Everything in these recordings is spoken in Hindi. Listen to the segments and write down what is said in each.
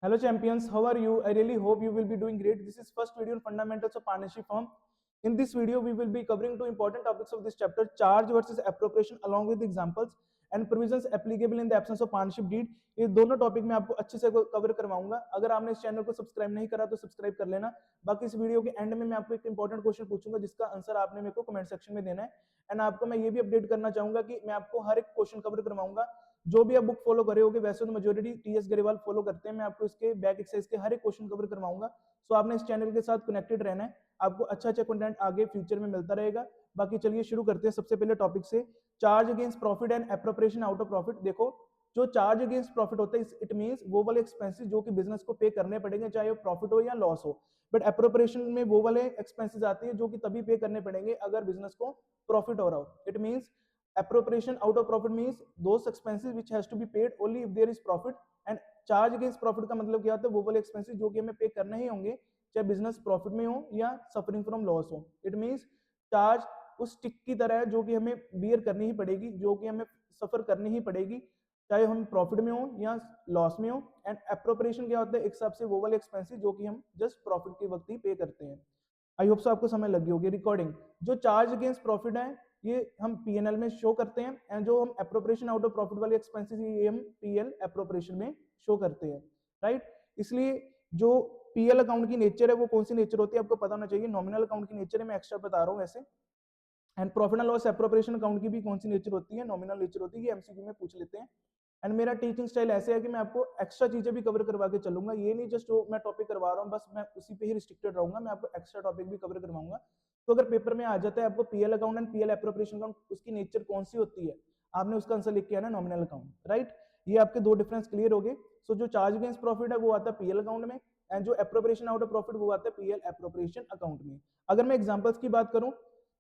Hello champions, how are you? I really hope you will be doing great. This is first video on fundamentals of partnership firm. In this video, we will be covering two important topics of this chapter: charge versus appropriation, along with examples and provisions applicable in the absence of partnership deed. ये दोनों टॉपिक मैं आपको अच्छे से कवर करवाऊंगा. अगर आपने इस चैनल को सब्सक्राइब नहीं करा तो सब्सक्राइब कर लेना. बाकी इस वीडियो के एंड में मैं आपको एक इंपॉर्टेंट क्वेश्चन पूछूंगा जिसका आंसर आपने मेरे को कमेंट सेक्शन में देना है. एंड आपको मैं ये भी अपडेट करना चाहूंगा कि मैं आपको हर एक क्वेश्चन कवर करवाऊंगा. जो भी आप बुक फॉलो करे होगे, वैसे तो मेजोरिटी टीएस गरेवाल फॉलो करते हैं. मैं आपको इसके बैक एक्सरसाइज के हर एक क्वेश्चन कवर करवाऊंगा. सो आपने इस चैनल के साथ कनेक्टेड रहना है. आपको अच्छा कंटेंट आगे फ्यूचर में मिलता रहेगा. बाकी चलिए शुरू करते हैं सबसे पहले टॉपिक से. Charge against profit and appropriation out of profit. देखो, जो चार्ज अगेंस्ट प्रॉफिट होता है इट मींस वो वाले एक्सपेंसेस जो कि बिजनेस को पे करने पड़ेंगे, चाहे वो प्रॉफिट हो या लॉस हो. बट एप्रोप्रिएशन में वो वाले एक्सपेंसेस आते हैं जो कि तभी पे करने पड़ेंगे अगर बिजनेस को प्रॉफिट हो रहा हो. It means appropriation out of profit means those expenses which has to be paid only if there is profit. and charge against profit का मतलब क्या होता है? वो वाले expenses जो कि हमें पे करने ही होंगे चाहे बिजनेस प्रॉफिट में हो या सफरिंग फ्रॉम लॉस हो. इट मींस चार्ज उस टिक की तरह है जो कि हमें बियर करनी ही पड़ेगी, जो कि हमें सफर करनी ही पड़ेगी चाहे हम प्रॉफिट में हो या लॉस में हो. एंड एप्रोप्रिएशन क्या होता है? एक हिसाब से वो वाले एक्सपेंसेस जो कि हम जस्ट प्रॉफिट के वक्त ही पे करते हैं. आई होप सो आपको समझ लगी होगी. रिकॉर्डिंग जो चार्ज अगेंस्ट प्रॉफिट है ये हम पीएनएल में शो करते हैं. एंड जो हम एप्रोप्रिएशन आउट ऑफ प्रॉफिट वाले एक्सपेंसेस ये हम पीएल एप्रोप्रिएशन में शो करते हैं. राइट. इसलिए जो पीएल अकाउंट की नेचर है वो कौन सी नेचर होती है आपको पता होना चाहिए. नॉमिनल अकाउंट की नेचर है, मैं एक्स्ट्रा बता रहा हूँ वैसे. And profit and loss appropriation account की भी कौन सी नेचर होती है? नॉमिनल नेचर होती है. ये एमसीक्यू में पूछ लेते हैं. एंड मेरा टीचिंग स्टाइल ऐसे है कि मैं आपको एक्स्ट्रा चीजें भी कवर करवा के चलूंगा. ये नहीं जस्ट जो मैं टॉपिक करवा रहा हूँ बस मैं उसी पे ही रिस्ट्रिक्टेड रहूंगा. मैं आपको एक्स्ट्रा टॉपिक भी कवर करवाऊंगा. तो अगर पेपर में आ जाता है आपको PL account and PL appropriation account, उसकी नेचर कौन सी होती है, आपने उसका आंसर लिख के आना नॉमिनल अकाउंट. राइट. ये आपके दो डिफरेंस क्लियर हो गए. सो जो चार्ज अगेंस्ट प्रॉफिट है वो आता है पीएल अकाउंट में, एंड जो एप्रोप्रिएशन आउट ऑफ प्रॉफिट वो आता है पीएल एप्रोप्रिएशन अकाउंट में. अगर मैं एग्जांपल्स की बात करूं,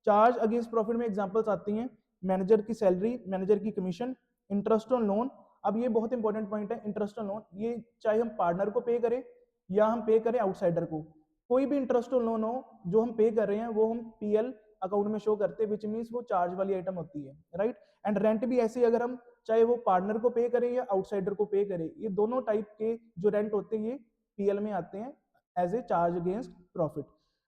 चार्ज अगेंस्ट प्रॉफिट में एग्जांपल्स आती हैं मैनेजर की सैलरी, मैनेजर की कमीशन, इंटरेस्ट ऑन लोन. अब ये बहुत इंपॉर्टेंट पॉइंट है. इंटरेस्ट ऑन लोन ये चाहे हम पार्टनर को पे करें या हम पे करें आउटसाइडर को, कोई भी इंटरेस्ट ऑन लोन हो जो हम पे कर रहे हैं वो हम पीएल अकाउंट में शो करते हैं, विच मींस वो चार्ज वाली आइटम होती है. राइट. एंड रेंट भी ऐसे ही, अगर हम चाहे वो पार्टनर को पे करें या आउटसाइडर को पे करें, ये दोनों टाइप के जो रेंट होते हैं ये पीएल में आते हैं as a charge against profit.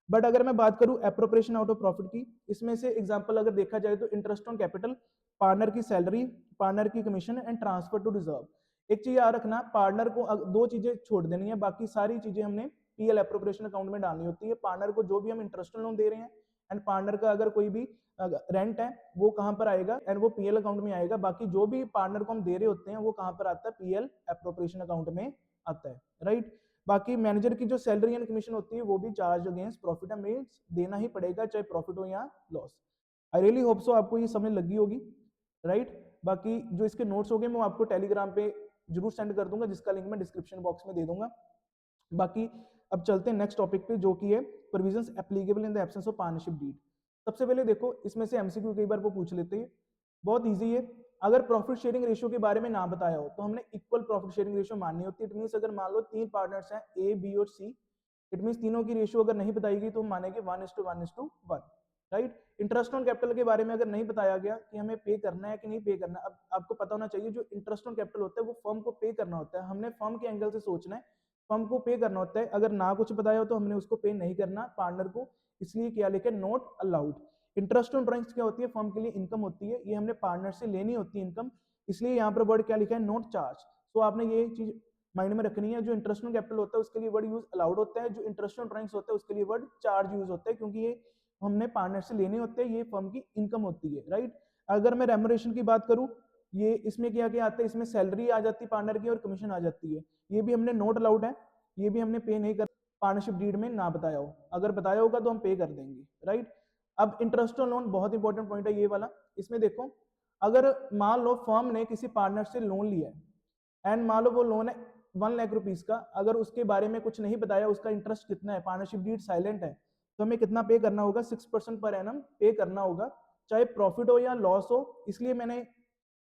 But अगर मैं बात करूं एप्रोप्रिएशन आउट ऑफ प्रॉफिट की, इसमें से एग्जांपल अगर देखा जाए तो इंटरेस्ट ऑन कैपिटल, पार्टनर की सैलरी, पार्टनर की commission and transfer to reserve. एक चीज याद रखना, पार्टनर को दो चीजें छोड़ देनी है, बाकी सारी चीजें हमने पीएल एप्रोप्रिएशन अकाउंट में डालनी होती है. पार्टनर को जो भी हम इंटरेस्ट लोन दे रहे हैं एंड पार्टनर का अगर कोई भी रेंट है वो कहां पर आएगा? एंड वो पीएल अकाउंट में आएगा. बाकी जो भी पार्टनर को हम दे रहे होते हैं वो कहां पर आता है? पीएल एप्रोप्रिएशन अकाउंट में आता है. राइट. बाकी मैनेजर की जो सैलरी एंड कमीशन होती है वो भी चार्ज अगेंस्ट प्रॉफिट है, मींस देना ही पड़ेगा चाहे प्रॉफिट हो या loss. I really hope so आपको ये समझ लगी होगी. राइट. बाकी जो इसके नोट्स हो गए मैं आपको टेलीग्राम पे जरूर सेंड कर दूंगा, जिसका लिंक मैं डिस्क्रिप्शन बॉक्स में दे दूंगा. बाकी अब चलते हैं नेक्स्ट टॉपिक पे जो कि है provisions applicable in the absence of partnership deed. सबसे पहले देखो, इसमें से एमसीक्यू कई बार वो पूछ लेते हैं. बहुत इजी है. अगर प्रॉफिट शेयरिंग रेशियो के बारे में ना बताया हो तो हमने इक्वल प्रॉफिट शेयरिंग रेशियो माननी होती है. इट मींस अगर मान लो तीन पार्टनर्स हैं ए बी और सी, इट मींस तीनों की रेशियो अगर नहीं बताई गई तो हम मानेंगे 1:1:1. राइट. इंटरेस्ट ऑन कैपिटल के बारे में अगर नहीं बताया गया कि हमें पे करना है कि नहीं पे करना, अब आपको पता होना चाहिए जो इंटरेस्ट ऑन कैपिटल होता है वो फर्म को पे करना होता है. हमने फर्म के एंगल से सोचना है, फर्म को पे करना होता है. अगर ना कुछ बताया हो तो हमने उसको पे नहीं करना पार्टनर को, इसलिए क्या लिखे? Not allowed. Interest on drawings क्या होती है? फर्म के लिए इनकम होती है, ये हमने पार्टनर से लेनी होती है इनकम, इसलिए यहाँ पर वर्ड क्या लिखा है? Not charge. सो आपने ये चीज माइंड में रखनी है. जो इंटरेस्ट ऑन कैपिटल होता है उसके लिए वर्ड यूज अलाउड होता है, जो इंटरेस्ट ऑन ड्राइंग्स होता है उसके लिए वर्ड चार्ज यूज होता है, क्योंकि ये हमने पार्टनर से लेने होते हैं, ये फर्म की इनकम होती है. राइट. अगर मैं रेमोनेरेशन की बात करूं, ये इसमें क्या क्या आता है? इसमें सैलरी आ जाती है पार्टनर की और कमीशन आ जाती है. ये भी हमने नॉट अलाउड है, ये भी हमने पे नहीं कर, पार्टनरशिप डीड में ना बताया हो. अगर बताया होगा तो हम पे कर देंगे. राइट. अब इंटरेस्ट ऑन लोन बहुत इंपॉर्टेंट पॉइंट है ये वाला. इसमें देखो, अगर मान लो फर्म ने किसी पार्टनर से लोन लिया है एंड मान लो वो लोन है 1 लाख रुपीज का, अगर उसके बारे में कुछ नहीं बताया उसका इंटरेस्ट कितना है, पार्टनरशिप डीड साइलेंट है, तो हमें कितना पे करना होगा? 6% पर एनम पे करना होगा, चाहे प्रॉफिट हो या लॉस हो. इसलिए मैंने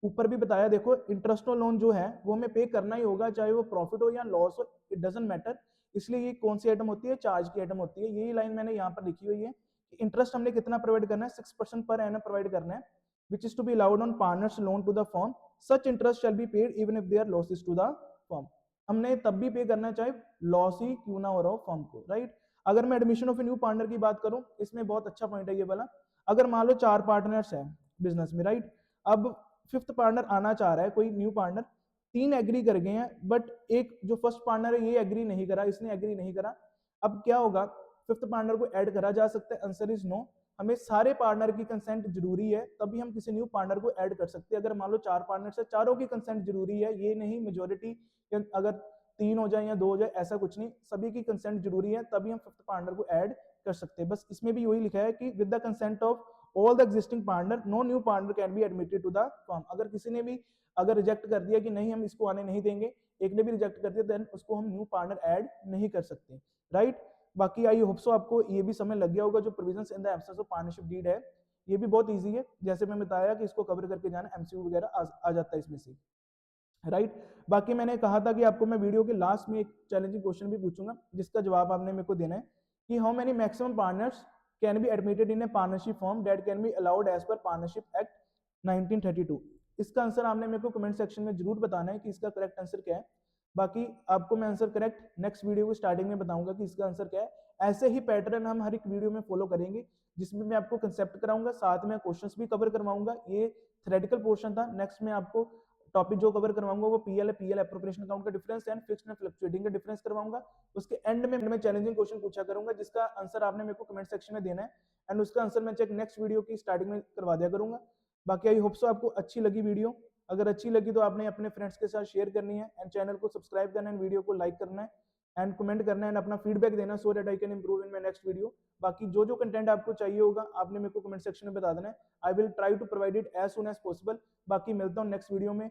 ऊपर भी बताया, देखो इंटरेस्ट ऑन लोन जो है वो हमें पे करना ही होगा, चाहे वो प्रॉफिट हो या लॉस हो, इट डजंट मैटर. इसलिए ये कौन सी आइटम होती है? चार्ज की आइटम होती है. यही लाइन मैंने यहाँ पर लिखी हुई है. इंटरेस्ट हमने कितना प्रोवाइड करना है? 6% पर एनम प्रोवाइड करना है, which is to be allowed on partners loan to the firm. Such interest shall be paid even if there are losses to the firm. हमने तब भी पे करना है चाहे लॉस ही क्यों ना हो रहा हो फर्म को, राइट। अगर मैं admission of a new partner की बात करूं, इसमें बहुत अच्छा पॉइंट है ये वाला। अगर मान लो 4 पार्टनर्स हैं बिजनेस में, राइट। अब 5th पार्टनर आना चाह रहा है, कोई न्यू पार्टनर, 3 एग्री कर गए हैं, बट एक जो फर्स्ट पार्टनर है ये एग्री नहीं करा, इसने एग्री नहीं करा। अब क्या होगा, 5th पार्टनर को ऐड करा जा सकता है? Answer is no. हमें सारे पार्टनर की कंसेंट जरूरी है, तभी हम किसी न्यू पार्टनर को ऐड कर सकते हैं। अगर मान लो 4 पार्टनर्स है, चारों की कंसेंट जरूरी है, ये नहीं मेजोरिटी, अगर 3 हो जाए या 2 हो जाए ऐसा कुछ नहीं, सभी की कंसेंट जरूरी है, तभी हम 5th पार्टनर को ऐड कर सकते हैं। बस इसमें भी वही लिखा है कि with the consent of all the existing partner no new partner can be admitted to the firm. अगर किसी ने भी अगर रिजेक्ट कर दिया कि नहीं हम इसको आने नहीं देंगे, एक ने भी रिजेक्ट कर दिया, देन उसको हम न्यू पार्टनर ऐड नहीं कर सकते, राइट। बाकी आई होप सो आपको ये भी समझ लग गया होगा। जो provisions in the absence of partnership deed है, ये भी बहुत इजी है, जैसे मैं बताया कि इसको कवर करके जाना, एमसीक्यू वगैरह आ जाता है इसमें से, राइट। बाकी मैंने कहा था कि आपको मैं वीडियो के लास्ट में एक चैलेंजिंग क्वेश्चन भी पूछूंगा, जिसका जवाब आपने मेरे को देना है कि how many maximum partners can be admitted in a partnership form that can be allowed as per partnership act 1932। इसका आंसर आपने मेरे को कमेंट सेक्शन में जरूर बताना है कि इसका करेक्ट आंसर क्या है। बाकी आपको मैं आंसर करेक्ट नेक्स्ट वीडियो की स्टार्टिंग में बताऊंगा कि इसका आंसर क्या है। ऐसे ही पैटर्न हम हर एक वीडियो में फॉलो करेंगे, जिसमें मैं आपको कंसेप्ट कराऊंगा, साथ में क्वेश्चंस भी कवर करवाऊंगा। ये थ्योरेटिकल पोर्शन था। नेक्स्ट में आपको टॉपिक जो कवर करवाऊंगा वो पीएल एप्रोप्रिएशन अकाउंट का difference and fixed and fluctuating का डिफरेंस करवाऊंगा। उसके एंड में मैं चैलेंजिंग क्वेश्चन पूछा करूंगा, जिसका आंसर आपने मेरे को कमेंट सेक्शन में देना है, एंड उसका आंसर मैं चेक नेक्स्ट वीडियो की स्टार्टिंग में करवा दिया करूंगा। बाकी आई होप सो आपको अच्छी लगी वीडियो। अगर अच्छी लगी तो आपने अपने फ्रेंड्स के साथ शेयर करनी है, एंड चैनल को सब्सक्राइब करना है, वीडियो को लाइक करना है, एंड कमेंट करना है, एंड अपना फीडबैक देना, so that I can improve in my next video. बाकी जो जो कंटेंट आपको चाहिए होगा आपने मेरे को कमेंट सेक्शन में बता देना है। I will try to provide it as soon as possible. बाकी मिलता हूँ नेक्स्ट वीडियो में।